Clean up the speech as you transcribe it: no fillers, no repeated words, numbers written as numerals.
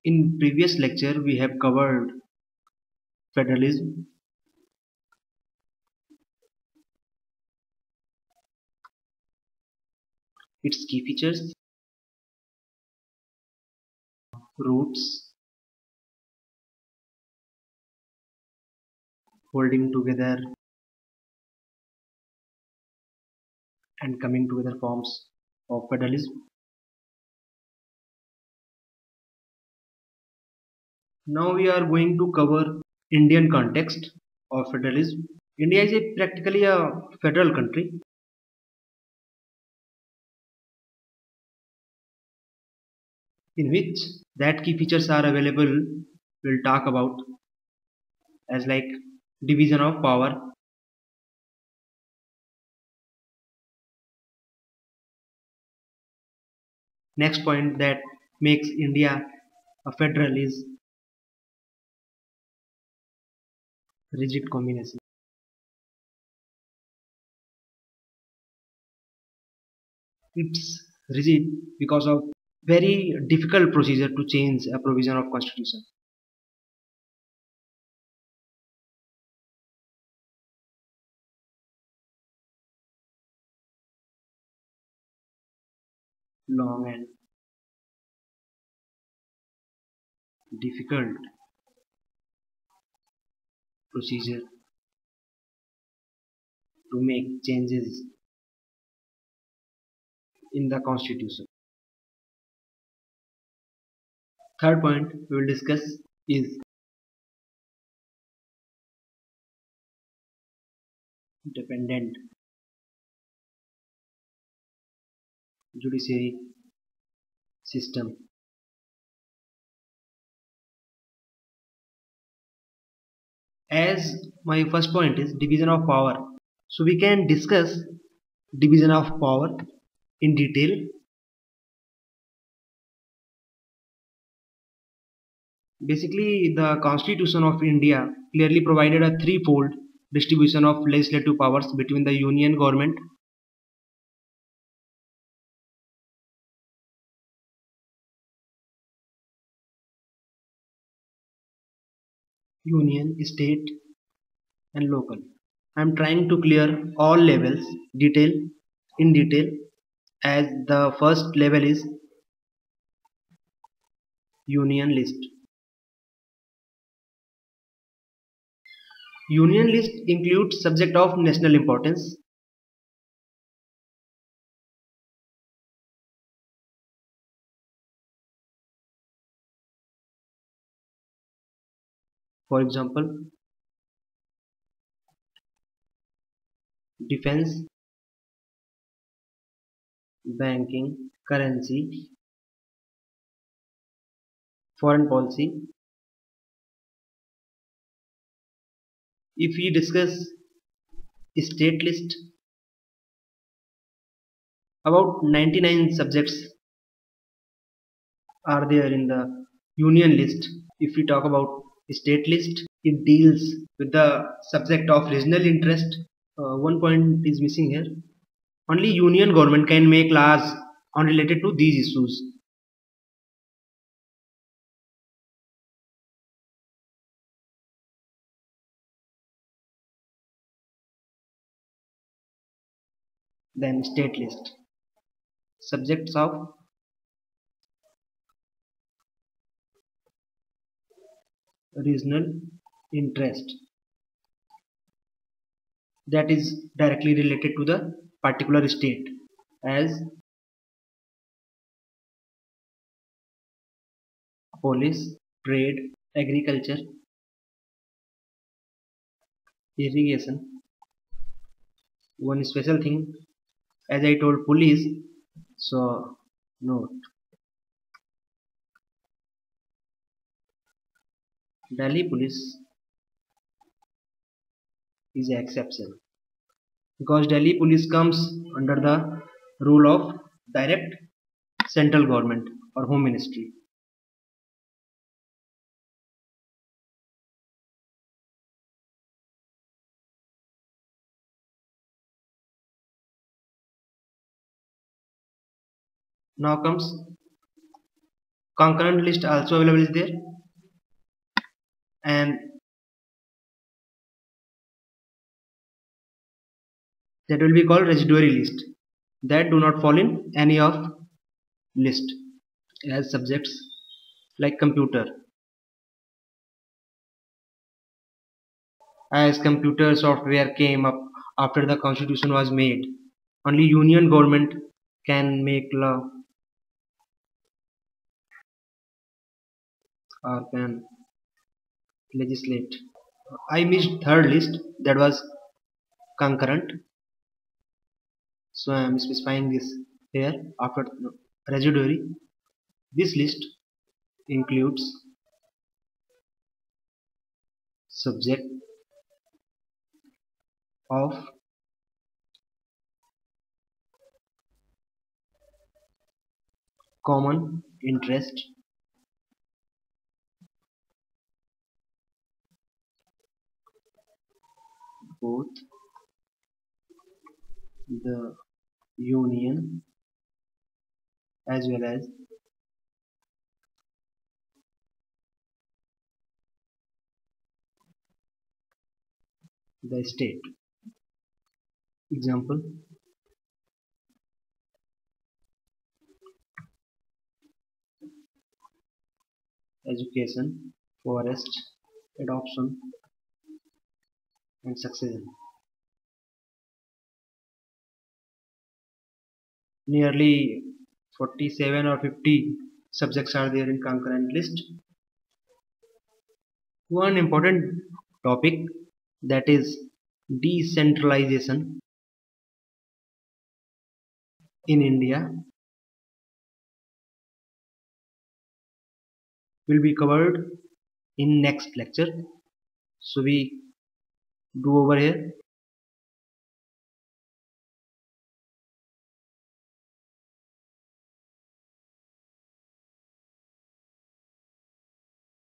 In previous lecture, we have covered federalism, its key features, roots, holding together and coming together forms of federalism. Now we are going to cover Indian context of federalism. India is practically a federal country in which that key features are available. We'll talk about as like division of power. Next point that makes India a federal is rigid combination. It's rigid because of very difficult procedure to change a provision of constitution. Long and difficult procedure to make changes in the constitution. Third point we will discuss is independent judiciary system. As my first point is division of power, so we can discuss division of power in detail. Basically, the Constitution of India clearly provided a threefold distribution of legislative powers between the union government, union, state, and local. I am trying to clear all levels detail in detail, as the first level is union list. Union list includes subject of national importance. For example, defense, banking, currency, foreign policy. If we discuss state list, about 99 subjects are there in the union list. If we talk about state list, it deals with the subject of regional interest. One point is missing here. Only union government can make laws on related to these issues. Then state list, subjects of regional interest, that is directly related to the particular state, as police, trade, agriculture, irrigation. One special thing, as I told police, so note Delhi police is an exception because Delhi police comes under the rule of direct central government or home ministry. Now comes concurrent list also available is there, and that will be called residuary list that do not fall in any of list as subjects like computer. As computer software came up after the constitution was made, only union government can make law or can legislate. I missed third list, that was concurrent, so I am specifying this here after residuary. This list includes subject of common interest, both the union as well as the state. Example: education, forest, adoption, and succession. Nearly 47 or 50 subjects are there in concurrent list. One important topic, that is decentralization in India, will be covered in next lecture. So we do over here.